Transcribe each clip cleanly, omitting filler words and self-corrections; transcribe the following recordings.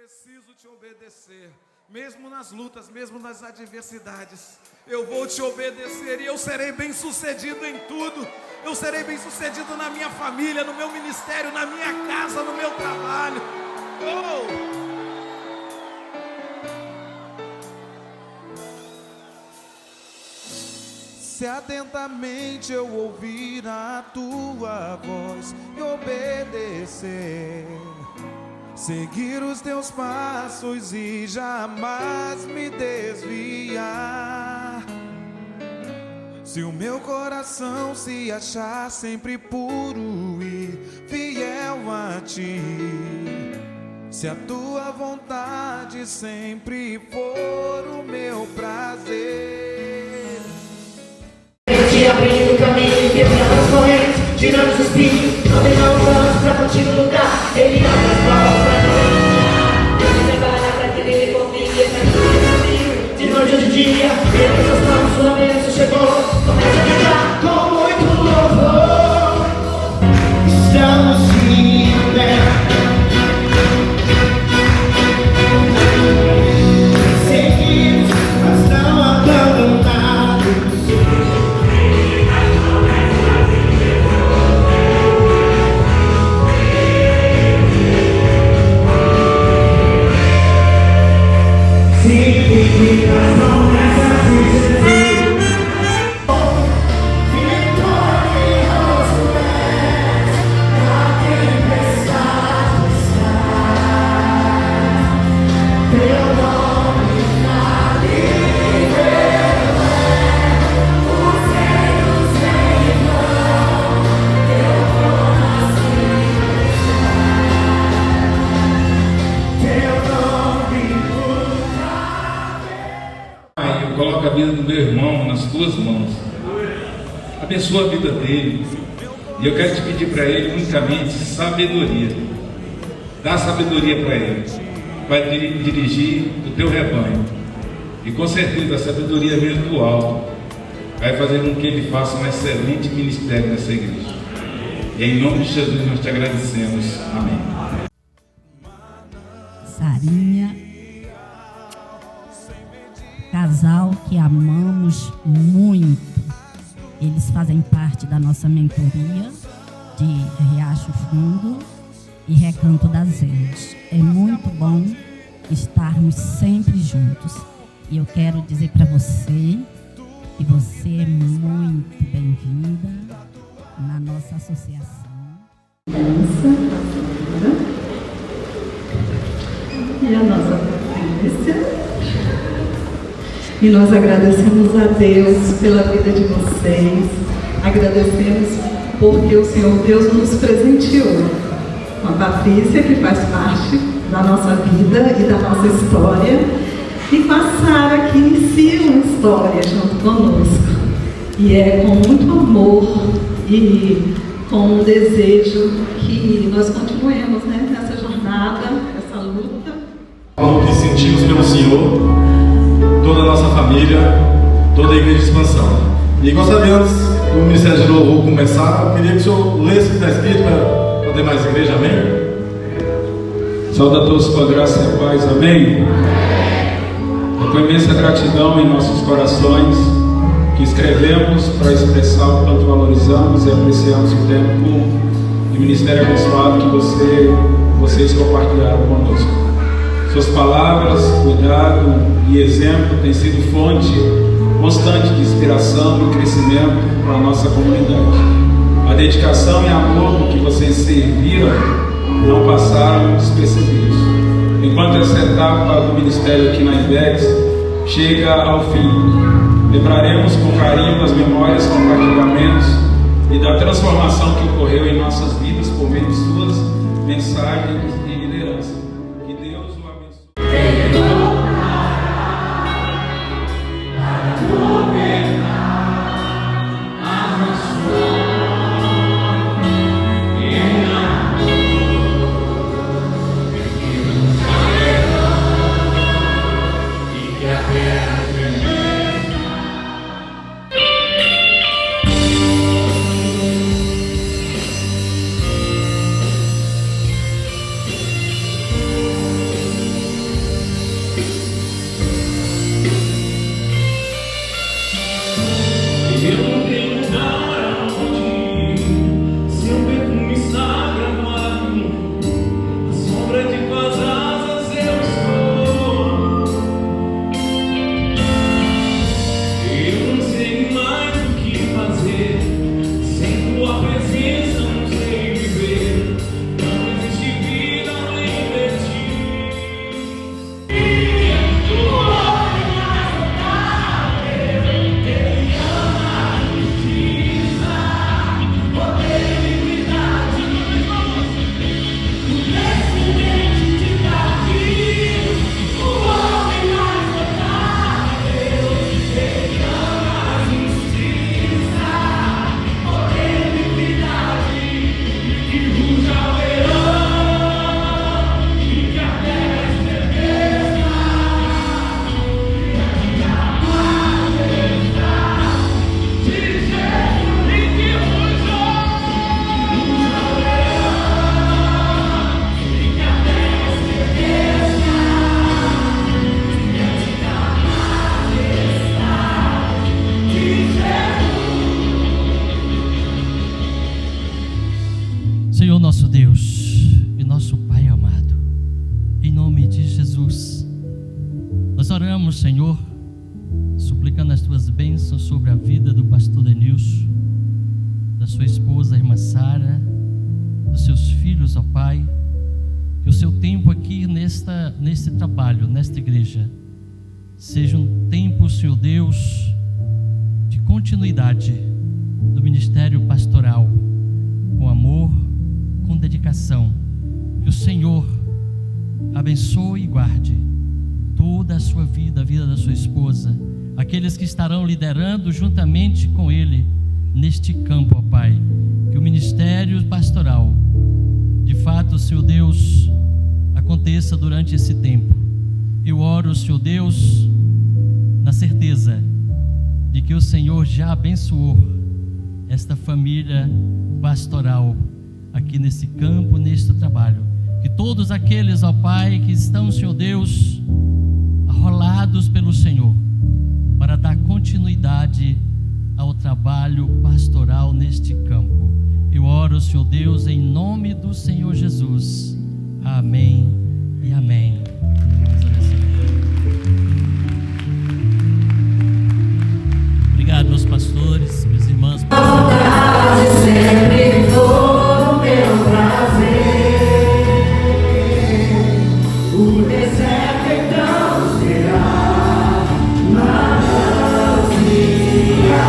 preciso te obedecer. Mesmo nas lutas, mesmo nas adversidades, eu vou te obedecer e eu serei bem sucedido em tudo. Eu serei bem sucedido na minha família, no meu ministério, na minha casa, no meu trabalho. Se atentamente eu ouvir a tua voz e obedecer, seguir os teus passos e jamais me desviar. Se o meu coração se achar sempre puro e fiel a ti, se a tua vontade sempre for o meu prazer, te abrindo o caminho, quebrando as correntes, tirando os espinhos, não tem não vamos pra contigo lugar. Ele abre as portas pra não enganar, ele prepara pra que ele confie, pra que ele caminho, de noite ou de dia, ele seus planos, sua bênção chegou, começa a cantar com muito louvor. Estamos livres, seguimos, mas não abandonados. Coloca a vida do meu irmão nas tuas mãos, abençoa a vida dele, e eu quero te pedir para ele unicamente sabedoria. Dá sabedoria para ele, vai dirigir o teu rebanho, e com certeza a sabedoria vem do alto, vai fazer com que ele faça um excelente ministério nessa igreja, e em nome de Jesus nós te agradecemos, amém. Sarinha, casal que amamos muito. Eles fazem parte da nossa mentoria de Riacho Fundo e Recanto das Emas. É muito bom estarmos sempre juntos. E eu quero dizer para você que você é muito bem-vinda na nossa associação. E a nossa Patrícia. E nós agradecemos a Deus pela vida de vocês, agradecemos porque o Senhor Deus nos presenteou com a Patrícia, que faz parte da nossa vida e da nossa história, e com a Sara, que inicia uma história junto conosco. E é com muito amor e com um desejo que nós continuemos, né, nessa jornada, essa luta. O que sentimos pelo Senhor, toda a nossa família, toda a igreja de expansão. E gostaria, antes do Ministério de Louvor começar, eu queria que o senhor lesse o que está escrito para poder mais igreja, amém? Saúde a todos com a graça e a paz, amém? É com imensa gratidão em nossos corações que escrevemos para expressar o quanto valorizamos e apreciamos o tempo de ministério abençoado que vocês compartilharam conosco. Suas palavras, cuidado e exemplo têm sido fonte constante de inspiração e crescimento para a nossa comunidade. A dedicação e amor com que vocês serviram não passaram despercebidos. Enquanto essa etapa do ministério aqui na IBEX chega ao fim, lembraremos com carinho das memórias, compartilhamentos e da transformação que ocorreu em nossas vidas por meio de suas mensagens e liderança. Que Deus o abençoe. oramos, Senhor, suplicando as tuas bênçãos sobre a vida do pastor Denilson, da sua esposa, a irmã Sara, dos seus filhos, ó Pai, que o seu tempo aqui neste trabalho, nesta igreja, seja um tempo, Senhor Deus, de continuidade do ministério pastoral, com amor, com dedicação. Que o Senhor abençoe e guarde toda a sua vida, a vida da sua esposa, aqueles que estarão liderando juntamente com ele neste campo, ó Pai. Que o ministério pastoral, de fato, Senhor Deus, aconteça durante esse tempo. Eu oro, Senhor Deus, na certeza de que o Senhor já abençoou esta família pastoral aqui nesse campo, neste trabalho. Que todos aqueles, ó Pai, que estão, Senhor Deus, arrolados pelo Senhor, para dar continuidade ao trabalho pastoral neste campo. Eu oro, Senhor Deus, em nome do Senhor Jesus. Amém e amém. Obrigado, meus pastores, minhas irmãs. Sempre for meu prazer. O deserto então será vazia,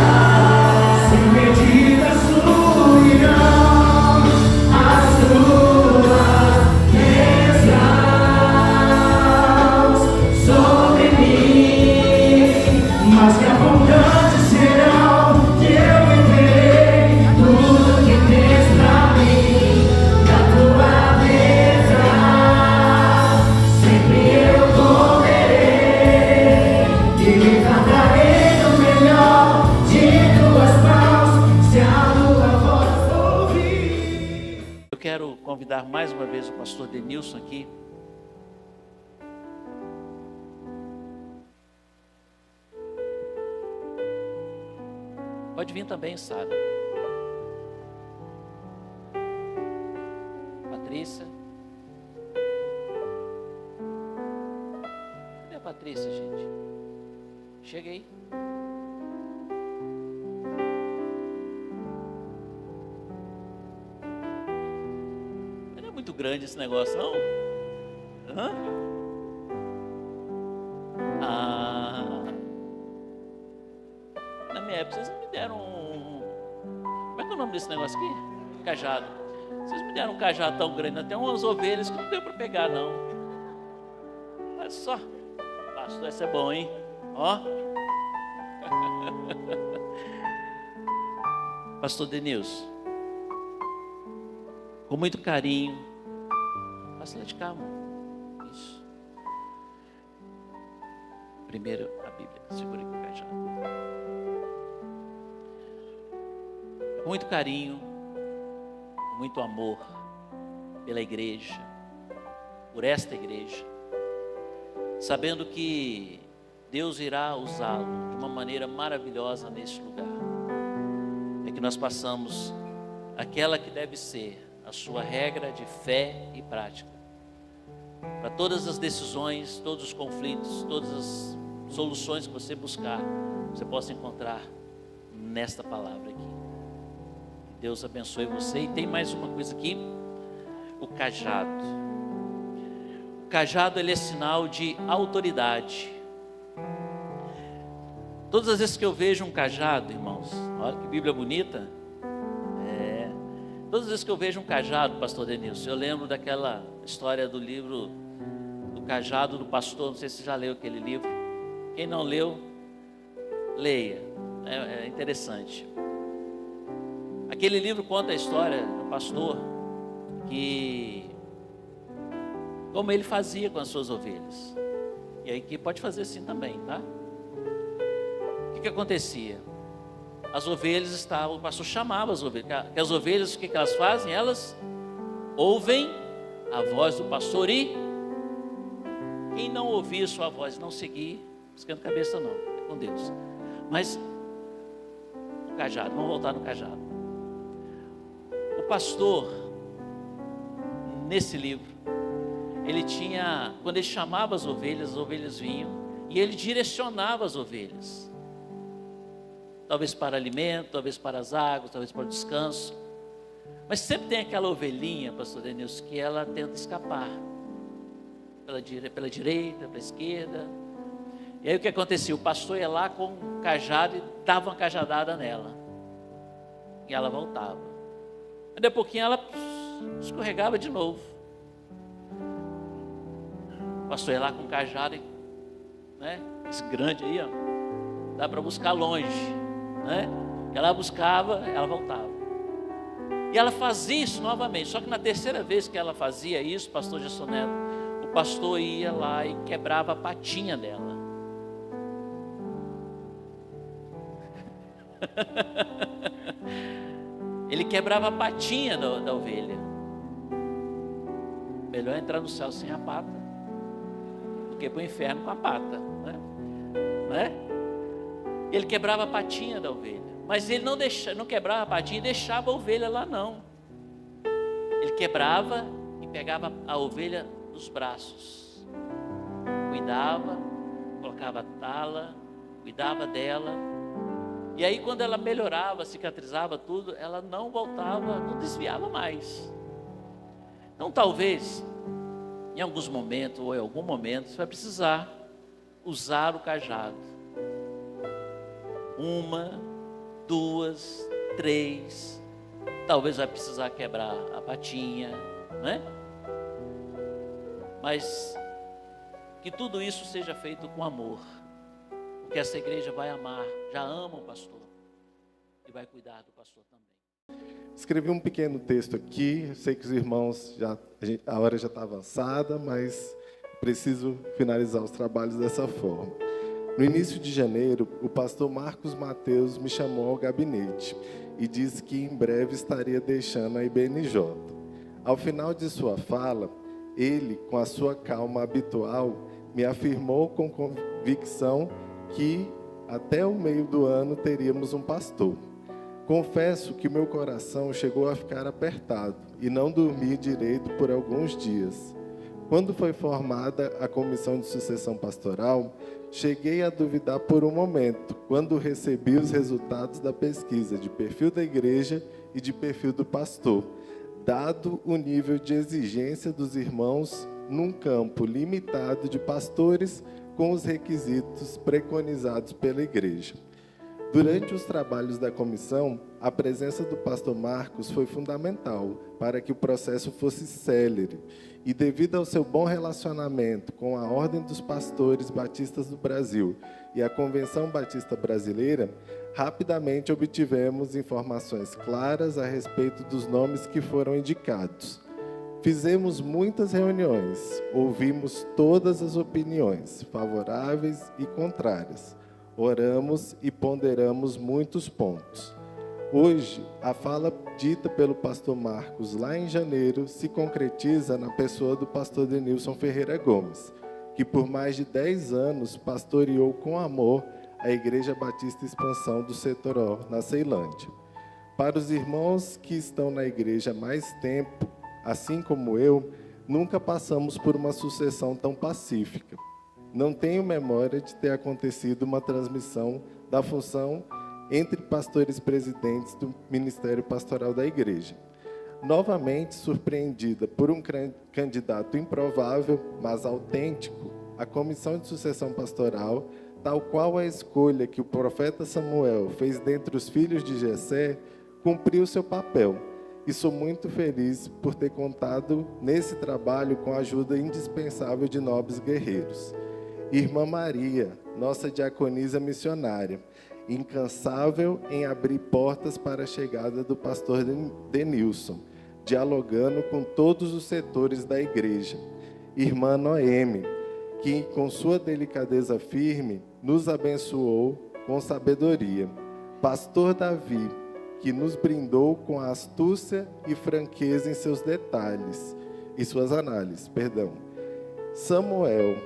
sem medida fluirão as tuas bênçãos sobre mim, mas que abundantes serão que eu viverei tudo que tens pra mim, da tua mesa sempre eu comerei e me fartarei do melhor de tuas mãos, se a tua voz ouvir. Eu quero convidar mais uma vez o pastor Denilson aqui. Pode vir também, Sara. Patrícia. Cadê a Patrícia, gente? Chega aí. Não é muito grande esse negócio, não? Hã? Na minha época, vocês não me deram Como é que é o nome desse negócio aqui? Cajado. Vocês me deram um cajado tão grande, até umas ovelhas que não deu para pegar, não. Olha só. Pastor, esse é bom, hein? Ó. Pastor Denilson, com muito carinho, passa lá de cá, amor. Isso. Primeiro a Bíblia, segura aqui o cajado. Com muito carinho, com muito amor pela igreja, por esta igreja, sabendo que Deus irá usá-lo de uma maneira maravilhosa neste lugar. É que nós passamos aquela que deve ser a sua regra de fé e prática. Para todas as decisões, todos os conflitos, todas as soluções que você buscar, você possa encontrar nesta palavra aqui. Deus abençoe você. E tem mais uma coisa aqui, o cajado. O cajado, ele é sinal de autoridade. Todas as vezes que eu vejo um cajado, irmãos, olha que Bíblia bonita. Todas as vezes que eu vejo um cajado, pastor Denilson, eu lembro daquela história do livro do cajado do pastor. Não sei se você já leu aquele livro. Quem não leu, leia. É interessante. Aquele livro conta a história do pastor, que como ele fazia com as suas ovelhas. E aí que pode fazer assim também, tá? O que acontecia? As ovelhas estavam, o pastor chamava as ovelhas, que as ovelhas, o que elas fazem? Elas ouvem a voz do pastor e quem não ouvir sua voz e não seguir, esquenta a cabeça não, é com Deus. Mas o cajado, vamos voltar no cajado. O pastor, nesse livro, ele tinha, quando ele chamava as ovelhas vinham, E ele direcionava as ovelhas. Talvez para alimento, talvez para as águas, talvez para o descanso. Mas sempre tem aquela ovelhinha, pastor Denilson, que ela tenta escapar. Pela direita, pela esquerda. E aí o que acontecia? O pastor ia lá com um cajado e dava uma cajadada nela. E ela voltava. Mas de pouquinho ela escorregava de novo. O pastor ia lá com um cajado, né? Esse grande aí, ó. Dá para buscar longe, né? Ela buscava, ela voltava. E ela fazia isso novamente. Só que na terceira vez que ela fazia isso, pastor Gerson Neto, o pastor ia lá e quebrava a patinha dela. Ele quebrava a patinha da ovelha. Melhor entrar no céu sem a pata do que para o inferno com a pata, né? Ele quebrava a patinha da ovelha, mas ele não quebrava a patinha e deixava a ovelha lá, não. Ele quebrava e pegava a ovelha nos braços, cuidava, colocava tala, cuidava dela. E aí quando ela melhorava, cicatrizava tudo, ela não voltava, não desviava mais. Então talvez, em alguns momentos, ou em algum momento, você vai precisar usar o cajado. 1, 2, 3, talvez vai precisar quebrar a patinha, né? Mas que tudo isso seja feito com amor. Porque essa igreja vai amar, já ama o pastor e vai cuidar do pastor também. Escrevi um pequeno texto aqui, eu sei que os irmãos, a hora já está avançada, mas preciso finalizar os trabalhos dessa forma. No início de janeiro, o pastor Marcos Mateus me chamou ao gabinete e disse que em breve estaria deixando a IBNJ. Ao final de sua fala, ele, com a sua calma habitual, me afirmou com convicção que até o meio do ano teríamos um pastor. Confesso que meu coração chegou a ficar apertado e não dormi direito por alguns dias. Quando foi formada a comissão de sucessão pastoral, cheguei a duvidar por um momento, quando recebi os resultados da pesquisa de perfil da igreja e de perfil do pastor, dado o nível de exigência dos irmãos num campo limitado de pastores com os requisitos preconizados pela igreja. Durante os trabalhos da comissão, a presença do pastor Marcos foi fundamental para que o processo fosse célere e, devido ao seu bom relacionamento com a Ordem dos Pastores Batistas do Brasil e a Convenção Batista Brasileira, rapidamente obtivemos informações claras a respeito dos nomes que foram indicados. Fizemos muitas reuniões, ouvimos todas as opiniões, favoráveis e contrárias. Oramos e ponderamos muitos pontos. Hoje, a fala dita pelo pastor Marcos lá em janeiro se concretiza na pessoa do pastor Denilson Ferreira Gomes, que por mais de 10 anos pastoreou com amor a Igreja Batista Expansão do Setor O, na Ceilândia. Para os irmãos que estão na igreja há mais tempo, assim como eu, nunca passamos por uma sucessão tão pacífica. Não tenho memória de ter acontecido uma transmissão da função entre pastores presidentes do Ministério Pastoral da Igreja. Novamente surpreendida por um candidato improvável, mas autêntico, a Comissão de Sucessão Pastoral, tal qual a escolha que o profeta Samuel fez dentre os filhos de Jessé, cumpriu seu papel. E sou muito feliz por ter contado nesse trabalho com a ajuda indispensável de nobres guerreiros. Irmã Maria, nossa diaconisa missionária, incansável em abrir portas para a chegada do pastor Denilson, dialogando com todos os setores da igreja. Irmã Noemi, que com sua delicadeza firme nos abençoou com sabedoria. Pastor Davi, que nos brindou com a astúcia e franqueza em seus detalhes, e suas análises, Samuel,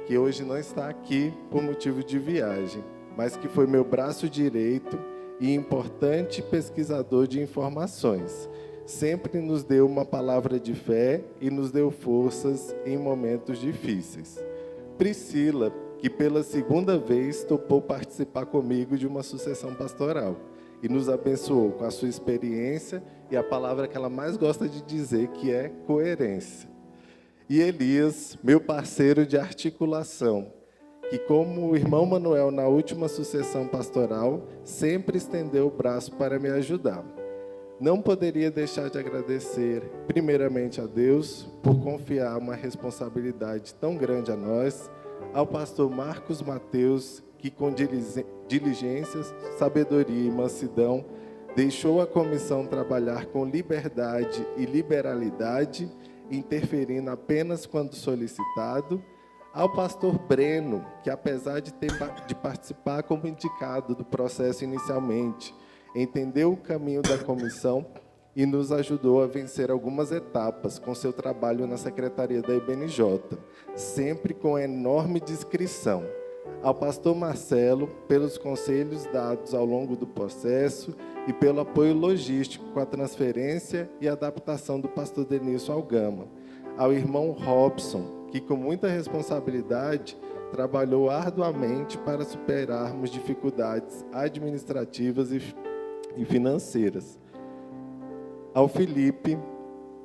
que hoje não está aqui por motivo de viagem, mas que foi meu braço direito e importante pesquisador de informações. Sempre nos deu uma palavra de fé e nos deu forças em momentos difíceis. Priscila, que pela segunda vez topou participar comigo de uma sucessão pastoral e nos abençoou com a sua experiência e a palavra que ela mais gosta de dizer, que é coerência. E Elias, meu parceiro de articulação, que como o irmão Manuel na última sucessão pastoral, sempre estendeu o braço para me ajudar. Não poderia deixar de agradecer, primeiramente a Deus, por confiar uma responsabilidade tão grande a nós, ao pastor Marcos Mateus, que com diligências, sabedoria e mansidão, deixou a comissão trabalhar com liberdade e liberalidade, interferindo apenas quando solicitado, ao pastor Breno, que apesar de participar como indicado do processo inicialmente, entendeu o caminho da comissão e nos ajudou a vencer algumas etapas com seu trabalho na secretaria da IBNJ, sempre com enorme discrição. Ao pastor Marcelo, pelos conselhos dados ao longo do processo e pelo apoio logístico com a transferência e adaptação do pastor Denilson ao Gama. Ao irmão Robson, que com muita responsabilidade trabalhou arduamente para superarmos dificuldades administrativas e financeiras. Ao Felipe,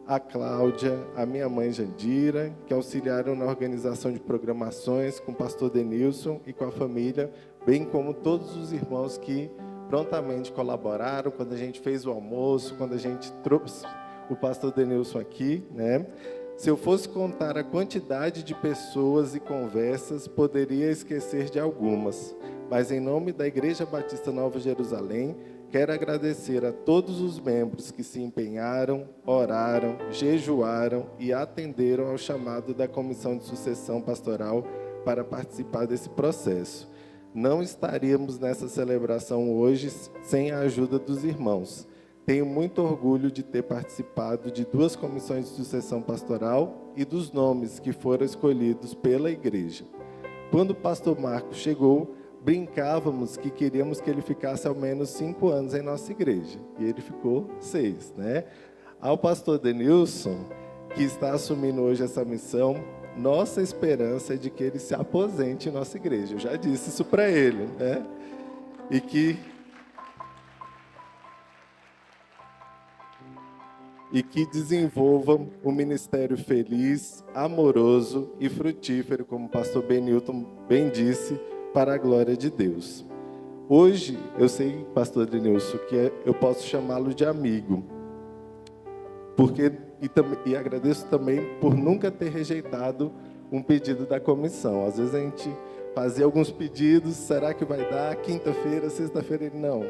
a Cláudia, a minha mãe Jandira, que auxiliaram na organização de programações com o pastor Denilson e com a família, bem como todos os irmãos que prontamente colaboraram quando a gente fez o almoço, quando a gente trouxe o pastor Denilson aqui, né? Se eu fosse contar a quantidade de pessoas e conversas, poderia esquecer de algumas. Mas, em nome da Igreja Batista Nova Jerusalém, quero agradecer a todos os membros que se empenharam, oraram, jejuaram e atenderam ao chamado da Comissão de Sucessão Pastoral para participar desse processo. Não estaríamos nessa celebração hoje sem a ajuda dos irmãos. Tenho muito orgulho de ter participado de 2 comissões de sucessão pastoral e dos nomes que foram escolhidos pela igreja. Quando o pastor Marcos chegou, brincávamos que queríamos que ele ficasse ao menos 5 anos em nossa igreja. E ele ficou 6, né? Ao pastor Denilson, que está assumindo hoje essa missão, nossa esperança é de que ele se aposente em nossa igreja. Eu já disse isso para ele, né? E que desenvolvam um ministério feliz, amoroso e frutífero, como o pastor Benilton bem disse, para a glória de Deus. Hoje, eu sei, pastor Denilson, que eu posso chamá-lo de amigo, e agradeço também por nunca ter rejeitado um pedido da comissão. Às vezes a gente fazia alguns pedidos, será que vai dar? Quinta-feira, sexta-feira, ele, não,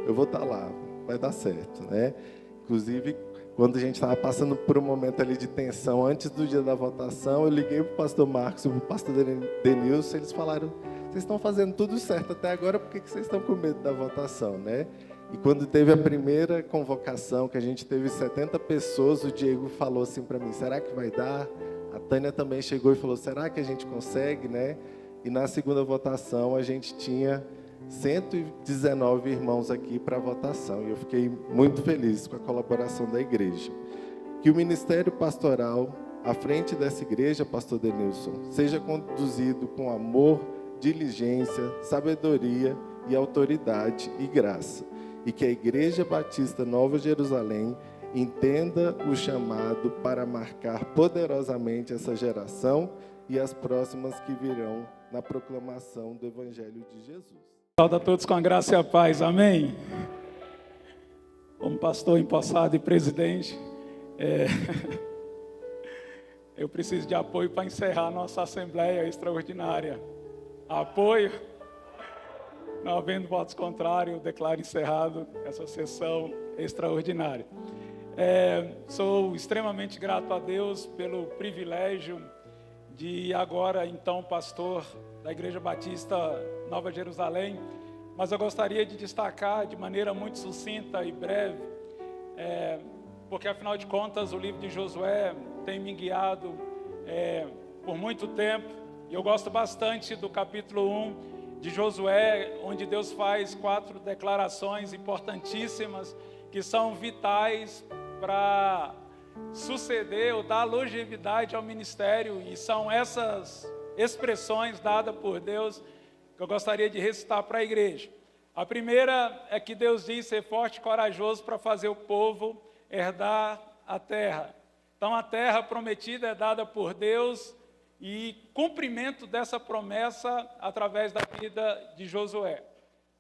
eu vou estar lá, vai dar certo, né? Inclusive, quando a gente estava passando por um momento ali de tensão, antes do dia da votação, eu liguei para o pastor Marcos e para o pastor Denilson, eles falaram, vocês estão fazendo tudo certo até agora, por que vocês estão com medo da votação, né? E quando teve a primeira convocação, que a gente teve 70 pessoas, o Diego falou assim para mim, será que vai dar? A Tânia também chegou e falou, será que a gente consegue, né? E na segunda votação, a gente tinha 119 irmãos aqui para a votação, e eu fiquei muito feliz com a colaboração da igreja. Que o ministério pastoral, à frente dessa igreja, pastor Denilson, seja conduzido com amor, diligência, sabedoria e autoridade e graça, e que a Igreja Batista Nova Jerusalém entenda o chamado para marcar poderosamente essa geração e as próximas que virão na proclamação do Evangelho de Jesus. Saúde a todos com a graça e a paz, amém? Como pastor empossado e presidente, eu preciso de apoio para encerrar a nossa Assembleia Extraordinária. Apoio? Não havendo votos contrários, eu declaro encerrado essa sessão extraordinária. Sou extremamente grato a Deus pelo privilégio de agora, então, pastor da Igreja Batista Nova Jerusalém, mas eu gostaria de destacar de maneira muito sucinta e breve, porque afinal de contas o livro de Josué tem me guiado por muito tempo, e eu gosto bastante do capítulo 1 de Josué, onde Deus faz 4 declarações importantíssimas que são vitais para suceder ou dar longevidade ao ministério, e são essas expressões dadas por Deus que eu gostaria de recitar para a igreja. A primeira é que Deus diz ser forte e corajoso para fazer o povo herdar a terra. Então a terra prometida é dada por Deus e cumprimento dessa promessa através da vida de Josué.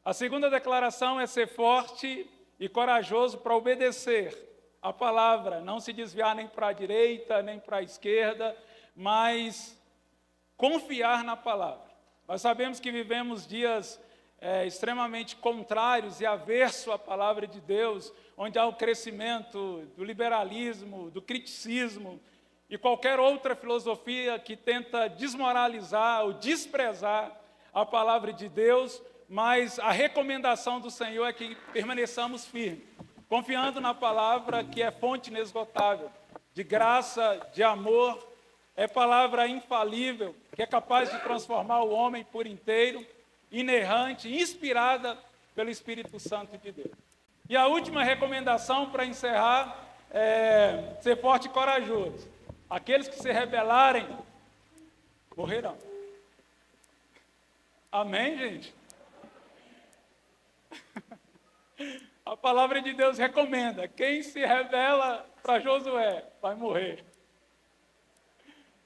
A segunda declaração é ser forte e corajoso para obedecer a palavra, não se desviar nem para a direita, nem para a esquerda, mas confiar na palavra. Nós sabemos que vivemos dias extremamente contrários e averso à palavra de Deus, onde há o crescimento do liberalismo, do criticismo e qualquer outra filosofia que tenta desmoralizar ou desprezar a palavra de Deus, mas a recomendação do Senhor é que permaneçamos firmes, confiando na palavra que é fonte inesgotável, de graça, de amor, é palavra infalível, que é capaz de transformar o homem por inteiro, inerrante, inspirada pelo Espírito Santo de Deus. E a última recomendação para encerrar é ser forte e corajoso. Aqueles que se rebelarem, morrerão. Amém, gente? A palavra de Deus recomenda, quem se rebela para Josué vai morrer.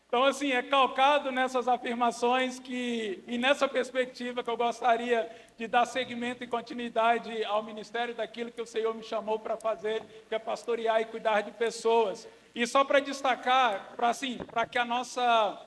Então, assim, é calcado nessas afirmações e nessa perspectiva que eu gostaria de dar seguimento e continuidade ao ministério daquilo que o Senhor me chamou para fazer, que é pastorear e cuidar de pessoas. E só para destacar, para que a nossa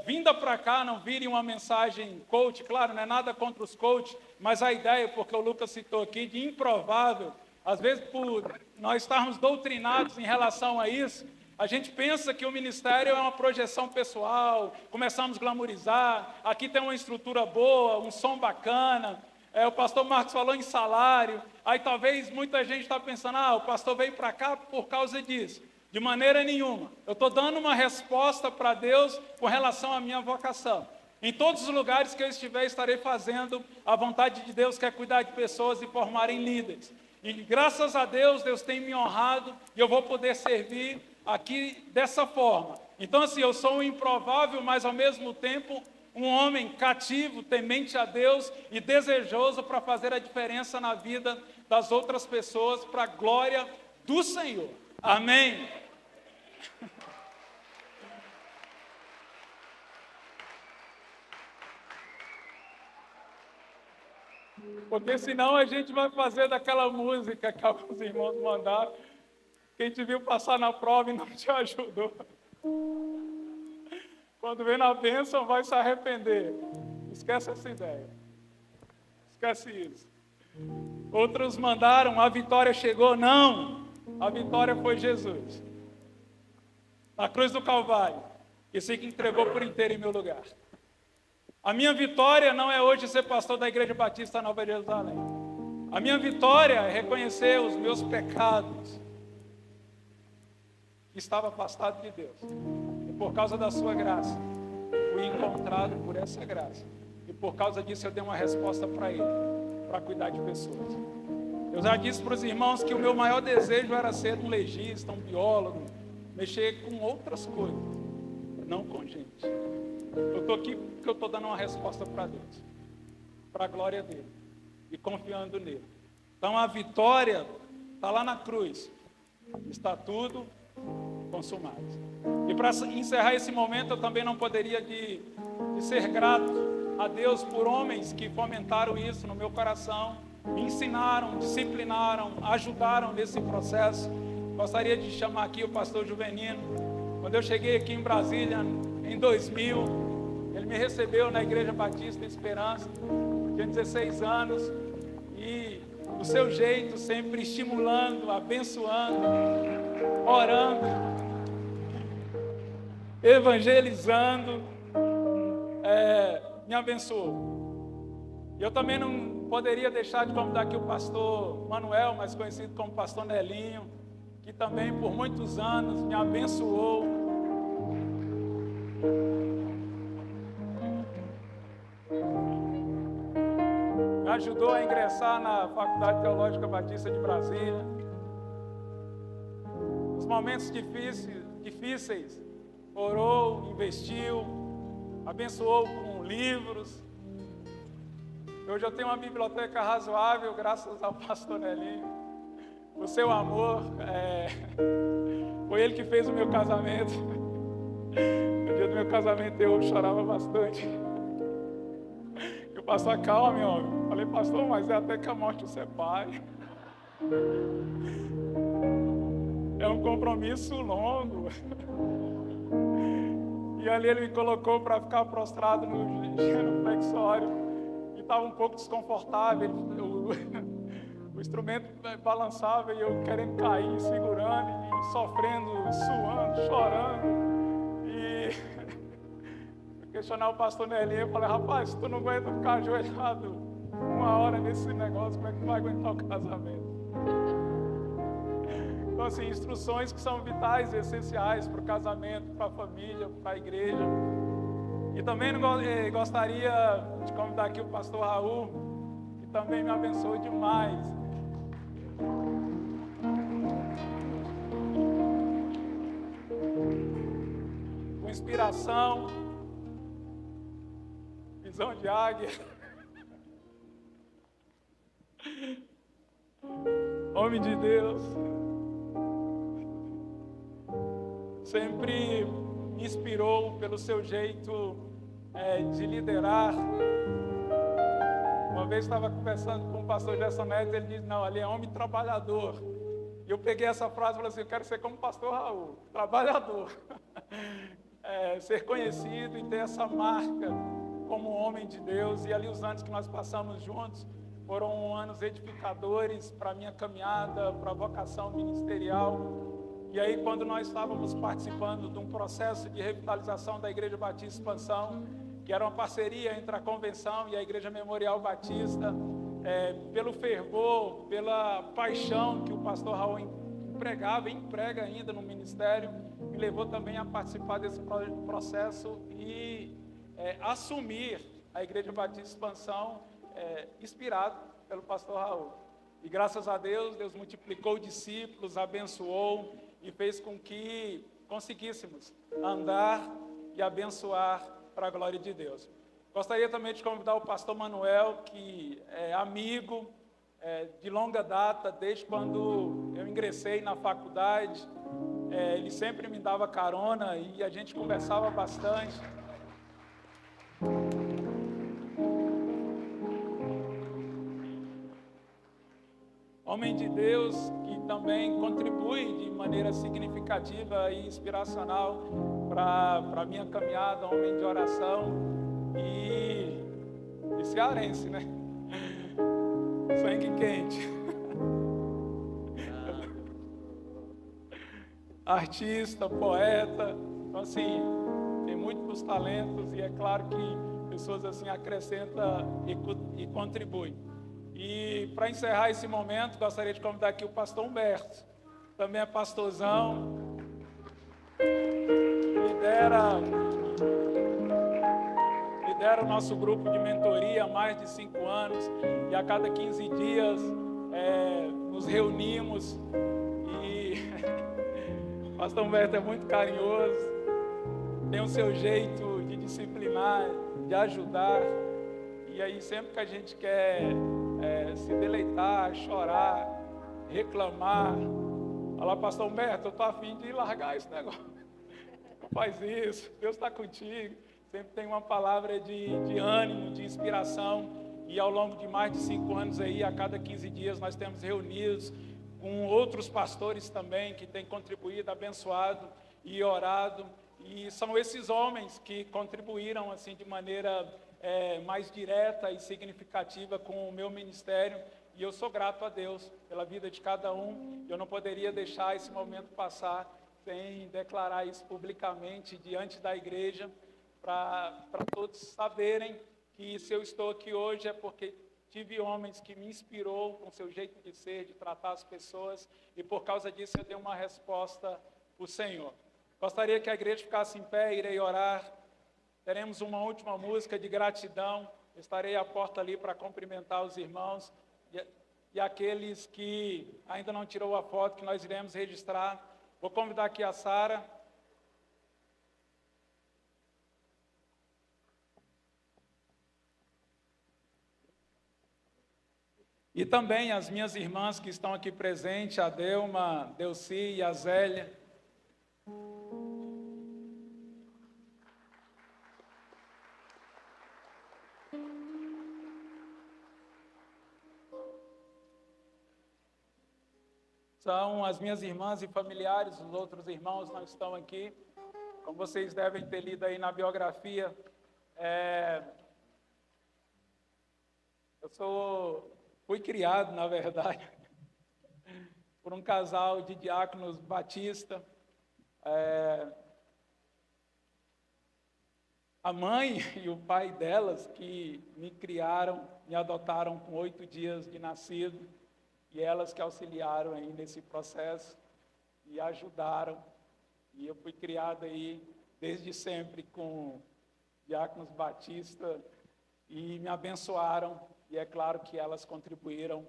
vinda para cá não vire uma mensagem coach, claro, não é nada contra os coaches, mas a ideia, porque o Lucas citou aqui, de improvável, às vezes por nós estarmos doutrinados em relação a isso, a gente pensa que o ministério é uma projeção pessoal, começamos a glamorizar, aqui tem uma estrutura boa, um som bacana, o pastor Marcos falou em salário, aí talvez muita gente está pensando, o pastor veio para cá por causa disso. De maneira nenhuma. Eu estou dando uma resposta para Deus com relação à minha vocação. Em todos os lugares que eu estiver, estarei fazendo a vontade de Deus, que é cuidar de pessoas e formarem líderes. E graças a Deus, Deus tem me honrado e eu vou poder servir aqui dessa forma. Então, assim, eu sou um improvável, mas ao mesmo tempo um homem cativo, temente a Deus e desejoso para fazer a diferença na vida das outras pessoas, para a glória do Senhor. Amém. Porque senão a gente vai fazer daquela música que alguns irmãos mandaram, quem te viu passar na prova e não te ajudou. Quando vem na bênção vai se arrepender. Esquece essa ideia. Esquece isso. Outros mandaram, a vitória chegou. Não. A vitória foi Jesus, na cruz do Calvário, esse que entregou por inteiro em meu lugar. A minha vitória não é hoje ser pastor da Igreja Batista Nova Jerusalém. A minha vitória é reconhecer os meus pecados, que estava afastado de Deus. E por causa da sua graça, fui encontrado por essa graça. E por causa disso eu dei uma resposta para Ele, para cuidar de pessoas. Eu já disse para os irmãos que o meu maior desejo era ser um legista, um biólogo, mexer com outras coisas, não com gente. Eu estou aqui porque eu estou dando uma resposta para Deus, para a glória dEle e confiando nele. Então a vitória está lá na cruz, está tudo consumado. E para encerrar esse momento, eu também não poderia de ser grato a Deus por homens que fomentaram isso no meu coração, me ensinaram, disciplinaram, ajudaram nesse processo. Gostaria de chamar aqui o pastor Juvenino. Quando eu cheguei aqui em Brasília, em 2000, ele me recebeu na Igreja Batista Esperança, tinha 16 anos, e do seu jeito, sempre estimulando, abençoando, orando, evangelizando, me abençoou. E eu também não poderia deixar de convidar aqui o pastor Manuel, mais conhecido como pastor Nelinho, que também por muitos anos me abençoou. Me ajudou a ingressar na Faculdade Teológica Batista de Brasília. Nos momentos difíceis, orou, investiu, abençoou com livros. Hoje eu tenho uma biblioteca razoável, graças ao pastor Nelinho. O seu amor, foi ele que fez o meu casamento. No dia do meu casamento eu chorava bastante. Eu pastor, calma, meu homem. Falei, pastor, mas é até que a morte o separe. É um compromisso longo. E ali ele me colocou para ficar prostrado no genuflexório. E estava um pouco desconfortável. O instrumento balançava e eu querendo cair, segurando, e sofrendo, suando, chorando. E questionar o pastor Nelinho, eu falei, rapaz, se tu não aguenta ficar ajoelhado 1 hora nesse negócio, como é que tu vai aguentar o casamento? Então, assim, instruções que são vitais e essenciais para o casamento, para a família, para a igreja. E também gostaria de convidar aqui o pastor Raul, que também me abençoou demais. Com inspiração, visão de águia. Homem de Deus. Sempre me inspirou pelo seu jeito de liderar. Uma vez estava conversando com o pastor Gerson Neto, ele disse, não, ali é homem trabalhador. E eu peguei essa frase e falei assim, eu quero ser como o pastor Raul, trabalhador. Ser conhecido e ter essa marca como homem de Deus. E ali os anos que nós passamos juntos foram anos edificadores para a minha caminhada, para a vocação ministerial. E aí, quando nós estávamos participando de um processo de revitalização da Igreja Batista Expansão, que era uma parceria entre a Convenção e a Igreja Memorial Batista, pelo fervor, pela paixão que o pastor Raul empregava e emprega ainda no ministério, me levou também a participar desse processo e assumir a Igreja Batista Expansão, inspirado pelo pastor Raul. E graças a Deus, Deus multiplicou discípulos, abençoou e fez com que conseguíssemos andar e abençoar para a glória de Deus. Gostaria também de convidar o pastor Manuel, que é amigo de longa data, desde quando eu ingressei na faculdade. Ele sempre me dava carona e a gente conversava bastante. Homem de Deus que também contribui de maneira significativa e inspiracional para a minha caminhada, homem de oração e cearense, né? Sangue quente. Artista, poeta, então assim, tem muitos talentos e é claro que pessoas assim acrescentam e contribuem. E para encerrar esse momento, gostaria de convidar aqui o pastor Humberto, também é pastorzão, lidera o nosso grupo de mentoria há mais de 5 anos e a cada 15 dias nos reunimos e o pastor Humberto é muito carinhoso, tem o seu jeito de disciplinar, de ajudar e aí sempre que a gente quer se deleitar, chorar, reclamar, falar, pastor Humberto, eu estou a fim de largar esse negócio, não faz isso, Deus está contigo, sempre tem uma palavra de ânimo, de inspiração, e ao longo de mais de 5 anos aí, a cada 15 dias nós temos reunidos com outros pastores também, que têm contribuído, abençoado e orado, e são esses homens que contribuíram assim de maneira mais direta e significativa com o meu ministério, e eu sou grato a Deus pela vida de cada um. Eu não poderia deixar esse momento passar sem declarar isso publicamente diante da igreja, para todos saberem que se eu estou aqui hoje é porque tive homens que me inspirou com seu jeito de ser, de tratar as pessoas, e por causa disso eu dei uma resposta para o Senhor. Gostaria que a igreja ficasse em pé, irei orar. Teremos uma última música de gratidão. Estarei à porta ali para cumprimentar os irmãos e aqueles que ainda não tirou a foto, que nós iremos registrar. Vou convidar aqui a Sara. E também as minhas irmãs que estão aqui presentes, a Delma, Delci e a Zélia. São as minhas irmãs e familiares, os outros irmãos não estão aqui. Como vocês devem ter lido aí na biografia, fui criado, na verdade, por um casal de diáconos batista. A mãe e o pai delas, que me criaram, me adotaram com 8 dias de nascido, e elas que auxiliaram aí nesse processo e ajudaram. E eu fui criado aí desde sempre com diáconos batistas e me abençoaram. E é claro que elas contribuíram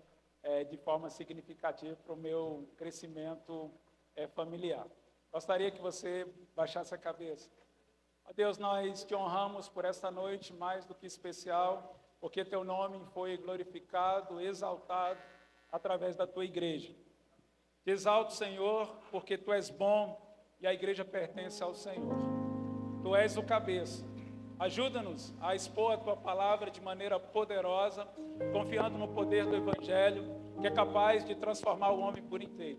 de forma significativa para o meu crescimento familiar. Gostaria que você baixasse a cabeça. Ó Deus, nós te honramos por esta noite mais do que especial, porque teu nome foi glorificado, exaltado através da tua igreja. Te exalto, Senhor, porque tu és bom e a igreja pertence ao Senhor. Tu és o cabeça. Ajuda-nos a expor a tua palavra de maneira poderosa, confiando no poder do Evangelho, que é capaz de transformar o homem por inteiro.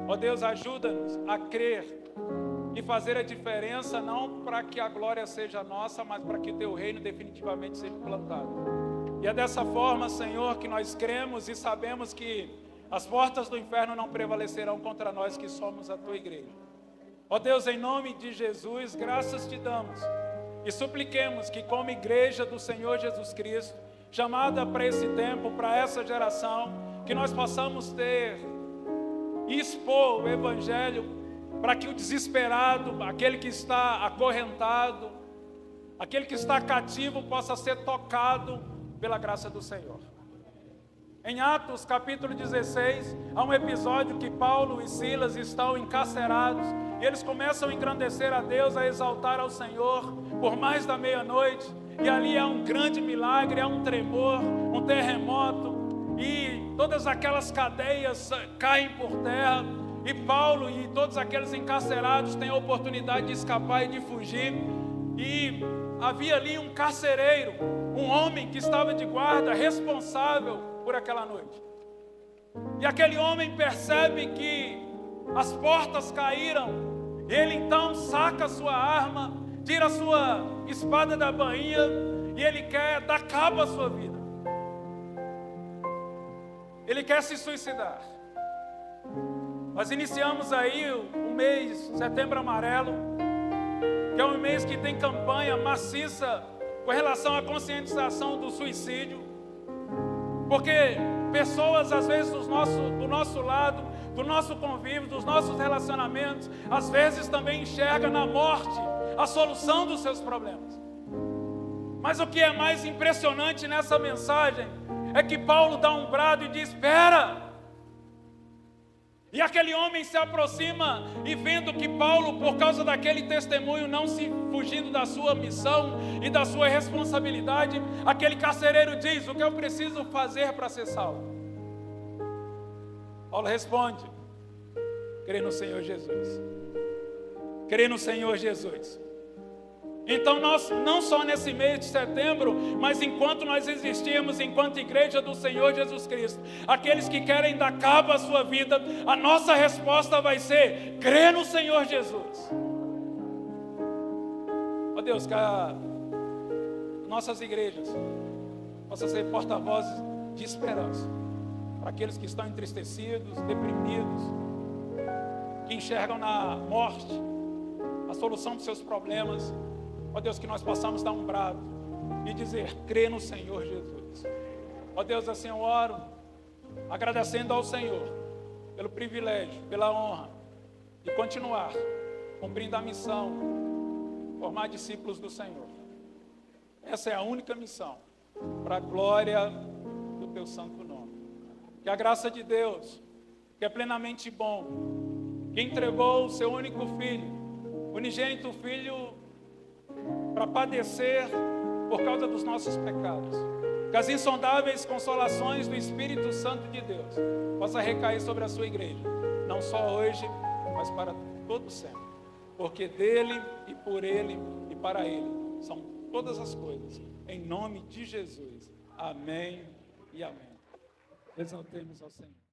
Ó Deus, ajuda-nos a crer e fazer a diferença, não para que a glória seja nossa, mas para que o teu reino definitivamente seja implantado. E é dessa forma, Senhor, que nós cremos e sabemos que as portas do inferno não prevalecerão contra nós que somos a tua igreja. Ó Deus, em nome de Jesus, graças te damos e supliquemos que, como igreja do Senhor Jesus Cristo, chamada para esse tempo, para essa geração, que nós possamos ter e expor o Evangelho para que o desesperado, aquele que está acorrentado, aquele que está cativo, possa ser tocado pela graça do Senhor. Em Atos capítulo 16, há um episódio que Paulo e Silas estão encarcerados e eles começam a engrandecer a Deus, a exaltar ao Senhor por mais da meia-noite, e ali há um grande milagre, há um tremor, um terremoto, e todas aquelas cadeias caem por terra, e Paulo e todos aqueles encarcerados têm a oportunidade de escapar e de fugir, e havia ali um carcereiro, um homem que estava de guarda, responsável por aquela noite. E aquele homem percebe que as portas caíram. Ele então saca a sua arma, tira a sua espada da bainha e ele quer dar cabo à sua vida. Ele quer se suicidar. Nós iniciamos aí o mês Setembro Amarelo, que é um mês que tem campanha maciça com relação à conscientização do suicídio, porque pessoas, às vezes, do nosso lado, do nosso convívio, dos nossos relacionamentos, às vezes também enxergam na morte a solução dos seus problemas. Mas o que é mais impressionante nessa mensagem é que Paulo dá um brado e diz: espera! E aquele homem se aproxima e vendo que Paulo, por causa daquele testemunho, não se fugindo da sua missão e da sua responsabilidade, aquele carcereiro diz: o que eu preciso fazer para ser salvo? Paulo responde: crê no Senhor Jesus. Crê no Senhor Jesus. Então nós, não só nesse mês de setembro, mas enquanto nós existirmos enquanto igreja do Senhor Jesus Cristo, aqueles que querem dar cabo à sua vida, a nossa resposta vai ser: crê no Senhor Jesus. Ó Deus, que nossas igrejas possam ser porta-vozes de esperança para aqueles que estão entristecidos, deprimidos, que enxergam na morte a solução dos seus problemas. Ó Deus, que nós possamos dar um brado e dizer: crê no Senhor Jesus. Ó Deus, assim eu oro, agradecendo ao Senhor pelo privilégio, pela honra de continuar cumprindo a missão, formar discípulos do Senhor. Essa é a única missão, para a glória do teu santo nome. Que a graça de Deus, que é plenamente bom, que entregou o seu único filho, unigênito filho, para padecer por causa dos nossos pecados, Que as insondáveis consolações do Espírito Santo de Deus possa recair sobre a sua igreja, não só hoje, mas para todo sempre. Porque dele e por ele e para ele são todas as coisas. Em nome de Jesus. Amém e amém. Exaltemos ao Senhor.